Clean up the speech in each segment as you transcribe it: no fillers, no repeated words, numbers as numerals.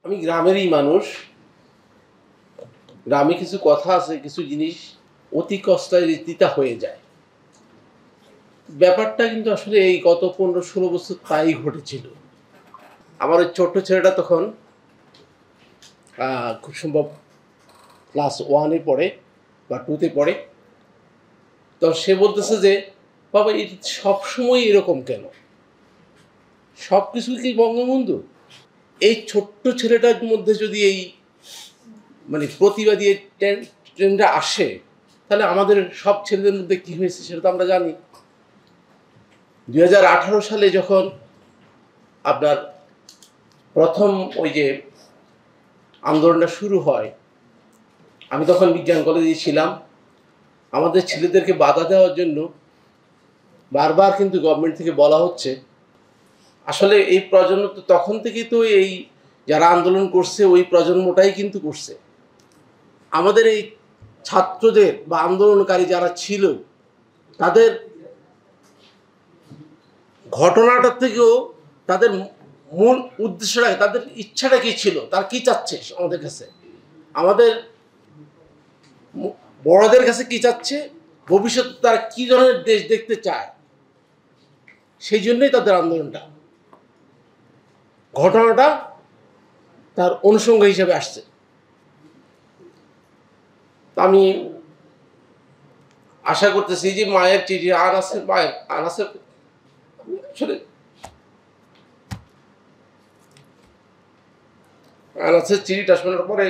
আমি গ্রামেরই মানুষ। গ্রামে কিছু কথা আছে, কিছু জিনিস অতি কষ্টের রীতিটা হয়ে যায়। ব্যাপারটা কিন্তু আসলে এই গত ১৫-১৬ বছর তাই ঘটেছিল। আমার ওই ছোট্ট ছেলেটা তখন খুব সম্ভব ক্লাস 1 এ পড়ে বা 2 তে পড়ে। তো সে বলতেছে যে, "বাবা এই সবসময় এরকম কেন? সবকিছু কি বঙ্গবন্ধু?" এই ছোট্ট ছেলেটার মধ্যে যদি এই প্রতিবাদী ট্রেন্ডটা আসে, তাহলে আমাদের সব ছেলেদের মধ্যে কি হয়েছে সেটা তো আমরা জানি। ২০১৮ সালে যখন আপনার প্রথম ওই যে আন্দোলনটা শুরু হয়, আমি তখন বিজ্ঞান কলেজে ছিলাম। আমাদের ছেলেদেরকে বাধা দেওয়ার জন্য বারবার কিন্তু গভর্নমেন্ট থেকে বলা হচ্ছে। আসলে এই প্রজন্ম তো তখন থেকেই তো এই যারা আন্দোলন করছে ওই প্রজন্মটাই কিন্তু করছে। আমাদের এই ছাত্রদের বা আন্দোলনকারী যারা ছিল তাদের ঘটনাটার থেকেও তাদের মূল উদ্দেশ্যটা, তাদের ইচ্ছাটা কি ছিল, তারা কি চাচ্ছে আমাদের কাছে, আমাদের বড়দের কাছে কি চাচ্ছে, ভবিষ্যতে তারা কি ধরনের দেশ দেখতে চায়, সেই জন্যই তাদের আন্দোলনটা, ঘটনাটা তার অনুষঙ্গ হিসেবে আসছে। আমি আশা করতেছি যে মায়ের চিঠি আনাসের মায়ের আনাসের আসলে আনাসের চিঠিটা শোনার পরে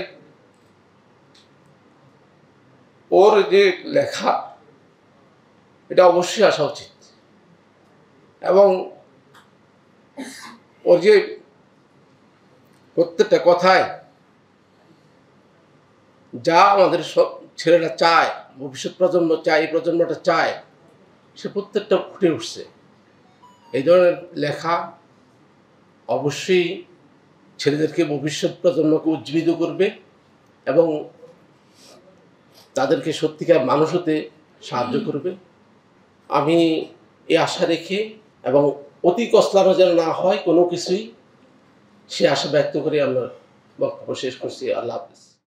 ওর যে লেখা, এটা অবশ্যই আসা উচিত। এবং ওর যে প্রত্যেকটা কথায় যা আমাদের সব ছেলেরা চায়, ভবিষ্যৎ প্রজন্ম চায়, এই প্রজন্মটা চায়, সে প্রত্যেকটা ফুটে উঠছে। এই ধরনের লেখা অবশ্যই ছেলেদেরকে, ভবিষ্যৎ প্রজন্মকে উজ্জীবিত করবে এবং তাদেরকে সত্যিকার মানুষ হতে সাহায্য করবে। আমি এই আশা রেখে এবং অতি কসলানো যেন না হয় কোনো কিছুই, সে আশা ব্যক্ত করে আমরা বক্তব্য শেষ করছি। আল্লাহ হাফেজ।